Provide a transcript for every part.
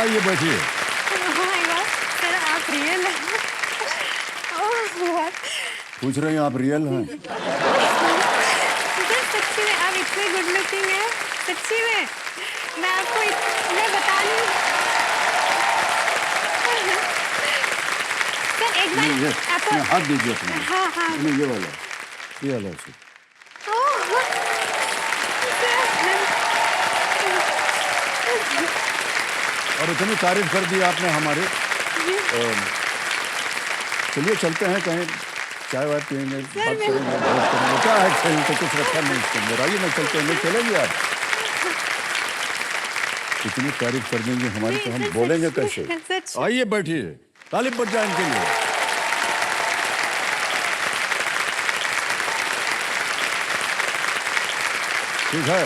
आइए बैठिए। सर आप रियल हैं? पूछ रहे हैं आप रियल हैं? सर सच्ची में आप इतने गुड लुकिंग हैं, सच्ची में मैं आपको मैं बता नहीं। सर एक बार ये आपको हाथ दीजिए अपना। हाँ हाँ ये वाला सर। और इतनी तारीफ कर दी आपने हमारी। चलिए चलते हैं कहीं, चाय वाय पियेंगे, बात करेंगे, बात करेंगे। क्या है, खेल तो कुछ रखा नहीं इसके अंदर। आइए ना चलते हैं, चलेंगे आप? इतनी तारीफ कर देंगे हमारी तो हम बोलेंगे कैसे? आइए बैठिए, तालीम बज जाए इनके लिए। ठीक है।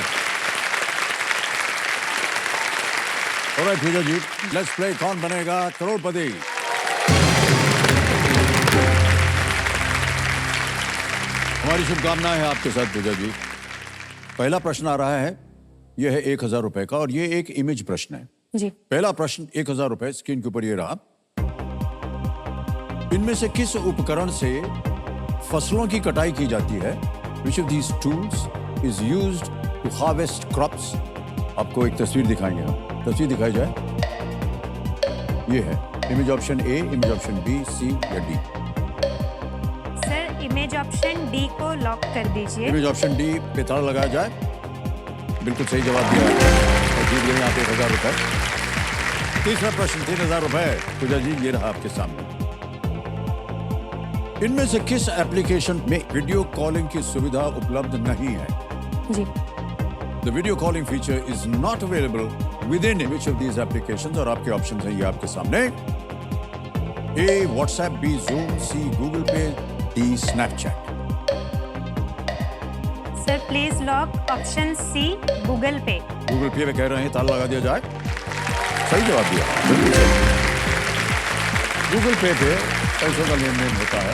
Alright Pooja ji, let's play Kaun Banega करोड़पति। हमारी शुभकामनाएं हैं आपके साथ पूजा जी। पहला प्रश्न आ रहा है, यह है 1000 रुपए का और ये एक इमेज प्रश्न है जी। पहला प्रश्न 1000 रुपए, स्क्रीन के ऊपर ये रहा। इनमें से किस उपकरण से फसलों की कटाई की जाती है? Which of these tools is used to harvest crops? आपको एक तस्वीर दिखाएंगे हम। तस्वीर दिखाई जाए। ये है image option A, image option B, C या D. Sir image option D को लॉक कर दीजिए। इमेज ऑप्शन डी पे ताला लगाया जाए। बिल्कुल सही जवाब दिया और जीत गए आप 1000 रुपए। तीसरा प्रश्न 3000 रुपए। पूजा जी ये रहा आपके सामने। इनमें से किस एप्लीकेशन में वीडियो कॉलिंग की सुविधा उपलब्ध नहीं है? जी। The video calling feature is not available within which of these applications? और आपके ऑप्शन हैं ये आपके सामने। A WhatsApp, B Zoom, C Google Pay, D Snapchat। Sir please lock option C Google Pay. Google Pay कह रहे हैं ताला लगा दिया जाए। सही जवाब दिया, बिल्कुल सही। गूगल पे पैसों का लेन देन होता है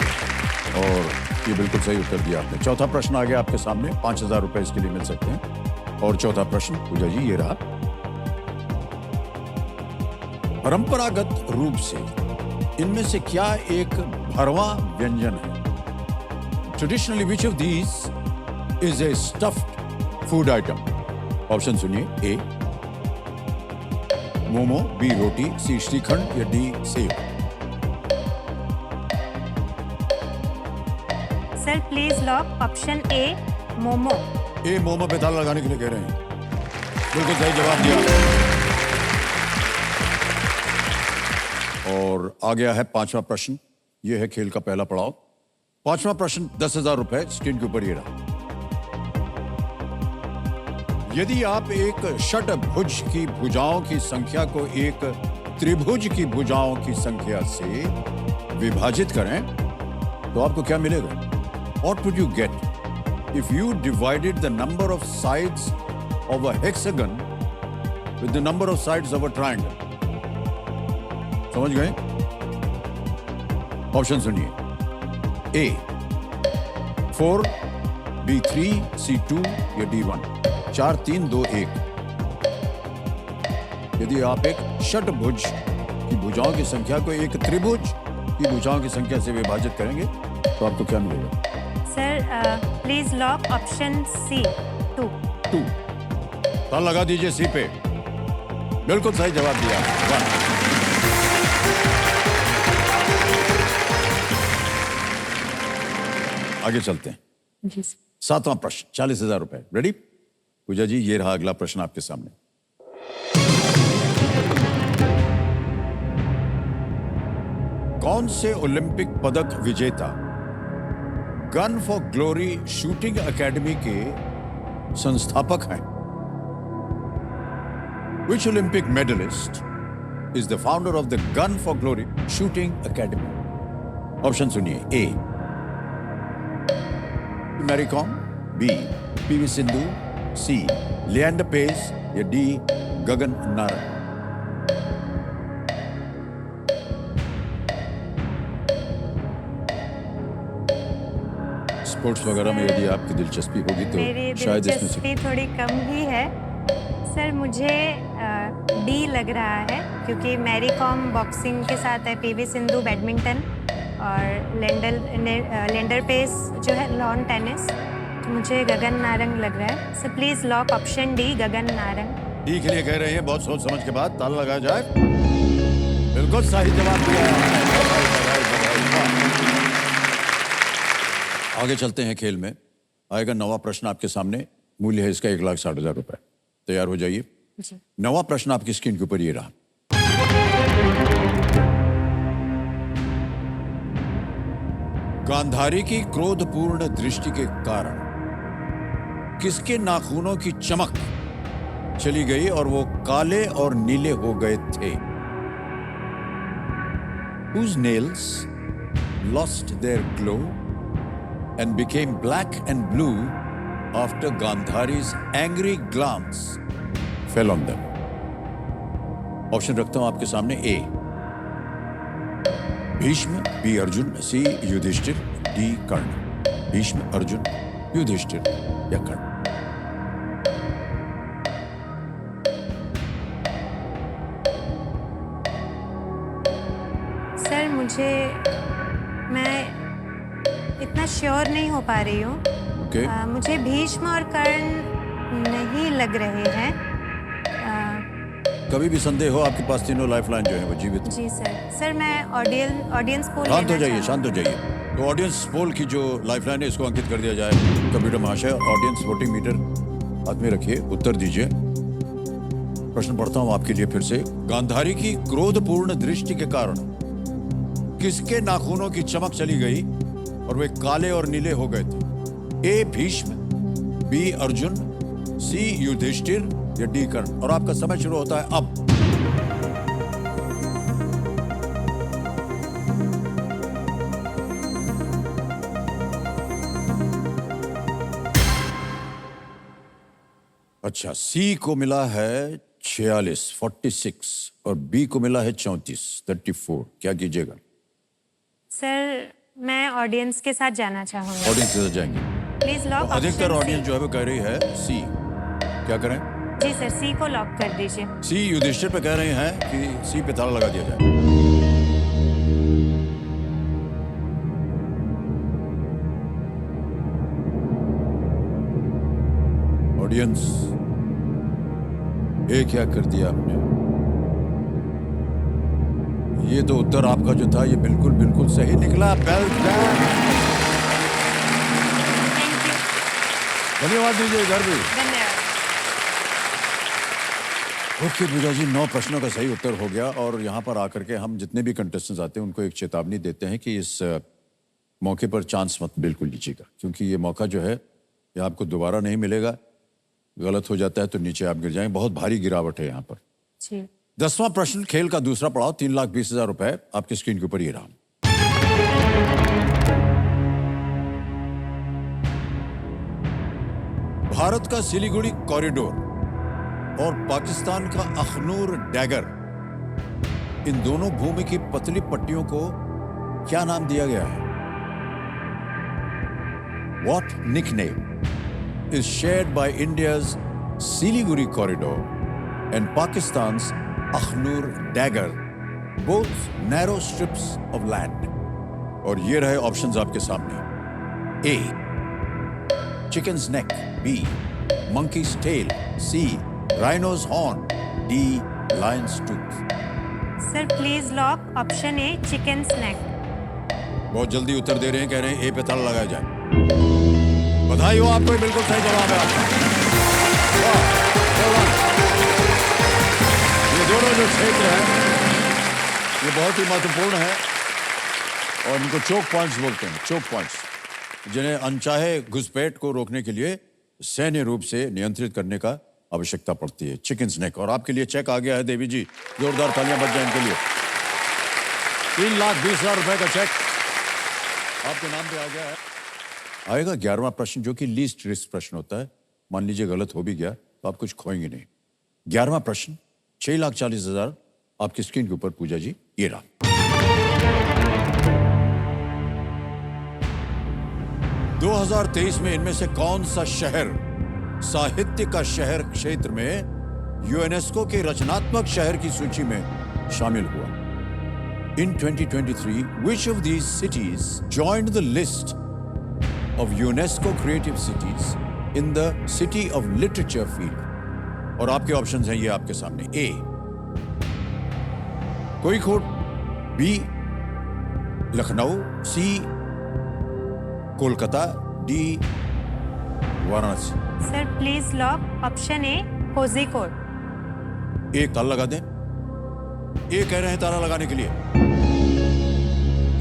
और ये बिल्कुल सही उत्तर दिया आपने। चौथा प्रश्न आ गया आपके सामने, 5000 रुपए इसके लिए मिल सकते हैं। और चौथा प्रश्न पूजा जी ये रहा। परंपरागत रूप से इनमें से क्या एक भरवा व्यंजन है? Traditionally which of these is a stuffed food item? Option सुनिए। A momo, B roti, C shrikhand या D sev. Sir please lock option A momo. A momo पे ताला लगाने के लिए कह रहे हैं। बिल्कुल सही जवाब दिया। और आ गया है पांचवा प्रश्न। यह है खेल का पहला पड़ाव। पांचवा प्रश्न 10,000 रुपए, स्क्रीन के ऊपर ये रहा। यदि आप एक षटभुज की भुजाओं की संख्या को एक त्रिभुज की भुजाओं की संख्या से विभाजित करें तो आपको क्या मिलेगा? What would you get if you divided the number of sides of a hexagon with the number of sides of a triangle? समझ गए? ऑप्शन सुनिए। A 4, B 3, C 2 या D 1। 4 3 2 1। यदि आप एक षटभुज की भुजाओं की संख्या को एक त्रिभुज की भुजाओं की संख्या से विभाजित करेंगे तो आपको क्या मिलेगा? Sir please lock option C 2। ताला लगा दीजिए सी पे। बिल्कुल सही जवाब दिया। आगे चलते हैं। सातवां प्रश्न 40,000 रुपए। रेडी पूजा जी? ये रहा अगला प्रश्न आपके सामने। कौन से ओलंपिक पदक विजेता gun for glory shooting academy के संस्थापक हैं? Which Olympic medalist is the founder of the Gun for Glory Shooting Academy? Option सुनिए। A Mary Kom, B PV Sindhu, C Leander Paes या डी गगन नारंग। स्पोर्ट्स वगैरह में यदि आपकी दिलचस्पी होगी तो मेरी शायद इसमें दिलचस्पी थोड़ी कम ही है। सर मुझे डी लग रहा है क्योंकि मैरी कॉम बॉक्सिंग के साथ है, पीवी सिंधु बैडमिंटन और लेंडर पेस जो है लॉन टेनिस। तो मुझे गगन नारंग लग रहा है। So please lock option D, Gagan Narang. D के लिए कह रहे हैं, बहुत सोच समझ के बाद ताला लगाया जाए। बिल्कुल सही जवाब दिया है। आगे चलते हैं खेल में। आएगा नवा प्रश्न आपके सामने। मूल्य है इसका 1,60,000 रुपए। तैयार हो जाइए। जी। नवा प्रश्न आपकी स्क्रीन के ऊपर ये रहा। गांधारी की क्रोधपूर्ण दृष्टि के कारण किसके नाखूनों की चमक चली गई और वो काले और नीले हो गए थे? Whose nails lost their glow and became black and blue after Gandhari's angry glance fell on them? Option रखता हूं आपके सामने। ए भीष्म, बी अर्जुन, सी युधिष्ठिर, डी कर्ण। भीष्म, अर्जुन, युधिष्ठिर या कर्ण? सर मैं इतना श्योर नहीं हो पा रही हूँ। ओके। मुझे भीष्म और कर्ण नहीं लग रहे हैं। कभी भी संदेह हो, आपके पास तीनों लाइफलाइन जो है वो जीवित। जी सर मैं ऑडियंस पोल शांत हो जाइए, शांत हो जाइए। तो ऑडियंस पोल की जो लाइफलाइन है इसको अंकित कर दिया जाए। कंप्यूटर महाशय, ऑडियंस वोटिंग मीटर हाथ में रखिए, उत्तर दीजिए। प्रश्न पढ़ता हूं आपके लिए फिर से। गांधारी की क्रोधपूर्ण दृष्टि के कारण किसके नाखूनों की चमक चली गई और वे काले और नीले हो गए थे? ए भीष्म, बी अर्जुन, सी युधिष्ठिर या डी कर्ण? और आपका समय शुरू होता है अब। अच्छा, सी को मिला है 46 और बी को मिला है 34। क्या कीजिएगा? सर मैं ऑडियंस के साथ जाना चाहूंगा। ऑडियंस के साथ जाएंगे। Please lock. तो अधिकतर ऑडियंस जो है वो कह रही है सी। क्या करें? जी सर, सी को लॉक कर दीजिए। सी युधिष्ठिर पे कह रहे हैं कि सी पे ताला लगा दिया जाए। ऑडियंस, ये क्या कर दिया आपने? ये तो उत्तर आपका जो था ये बिल्कुल सही निकला। Well done. Thank you. धन्यवाद दीजिए इधर भी। धन्यवाद। ओके पूजा जी, 9 प्रश्नों का सही उत्तर हो गया। और यहाँ पर आकर के हम जितने भी कंटेस्टेंट्स आते हैं उनको एक चेतावनी देते हैं कि इस मौके पर चांस मत बिल्कुल लीजिएगा, क्योंकि ये मौका जो है ये आपको दोबारा नहीं मिलेगा। गलत हो जाता है तो नीचे आप गिर जाएंगे। बहुत भारी गिरावट है यहाँ पर। जी। 10वां प्रश्न, खेल का दूसरा पड़ाव, 3,20,000 रुपए आपकी स्क्रीन के ऊपर ये रहा। भारत का सिलीगुड़ी कॉरिडोर और पाकिस्तान का अखनूर डैगर, इन दोनों भूमि की पतली पट्टियों को क्या नाम दिया गया है? What nickname is shared by India's Siliguri corridor and Pakistan's Akhnur dagger, both narrow strips of land? और ये रहे ऑप्शंस आपके सामने। A, chicken's neck, B, monkey's tail, C, rhino's horn, D, lion's tooth। Sir please lock option A, chicken snack. बहुत जल्दी उत्तर दे रहे हैं, कह रहे हैं ए पे ताला लगाया जाए। बधाई हो आपको, बिल्कुल सही जवाब है आपका। वाह, well done। ये दोनों जो क्षेत्र हैं ये बहुत ही महत्वपूर्ण है और इनको चोक पॉइंट्स बोलते हैं। चोक पॉइंट्स, जिन्हें अनचाहे घुसपैठ को रोकने के लिए सैन्य रूप से नियंत्रित करने का आवश्यकता पड़ती है। Chicken snack. और आपके लिए चेक आ गया है देवी जी, जोरदार तालियां बज जाए इनके लिए। 3,20,000 रुपए का चेक आपके नाम पे आ गया है। आएगा 11वां प्रश्न, जो कि लीस्ट रिस्क प्रश्न होता है। मान लीजिए गलत हो भी गया तो आप कुछ खोएंगे नहीं। 11वां प्रश्न, 6,40,000 आपकी स्क्रीन के ऊपर पूजा जी ये रहा। दो 2023 में इनमें से कौन सा शहर साहित्य का शहर क्षेत्र में यूनेस्को के रचनात्मक शहर की सूची में शामिल हुआ। In 2023, which of these cities joined the list of UNESCO creative cities in the City of Literature field? और आपके ऑप्शंस हैं ये आपके सामने। A Kozhikode, B Lucknow, C Kolkata, D Varanasi. Sir please lock option ए कोझिकोड। एक ताला लगा दें। ए कह रहे हैं ताला लगाने के लिए।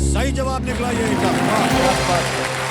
सही जवाब निकला ये इनका।